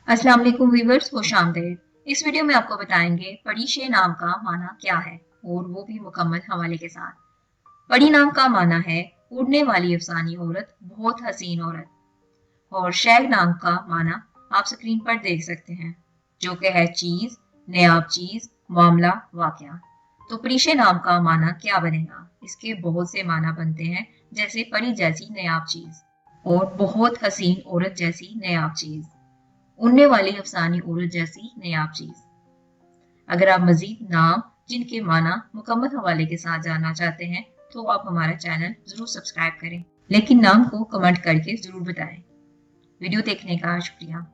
अस्सलाम वालेकुम व्यूअर्स, खुश आमदीद। इस वीडियो में आपको बताएंगे परी शे नाम का माना क्या है, और वो भी मुकम्मल हवाले के साथ। परी नाम का माना है उड़ने वाली अफसानी औरत, बहुत हसीन औरत। और शैग नाम का माना आप स्क्रीन पर देख सकते हैं, जो कि है चीज, नायाब चीज, मामला, वाकया। तो परीशे नाम का माना क्या बनेगा? इसके बहुत से माना बनते हैं, जैसे परी जैसी नायाब चीज और बहुत हसीन औरत जैसी नायाब चीज, उड़ने वाली अफसानी औरत जैसी नायाब चीज। अगर आप मजीद नाम जिनके माना मुकम्मल हवाले के साथ जानना चाहते हैं तो आप हमारा चैनल जरूर सब्सक्राइब करें, लेकिन नाम को कमेंट करके जरूर बताएं। वीडियो देखने का शुक्रिया।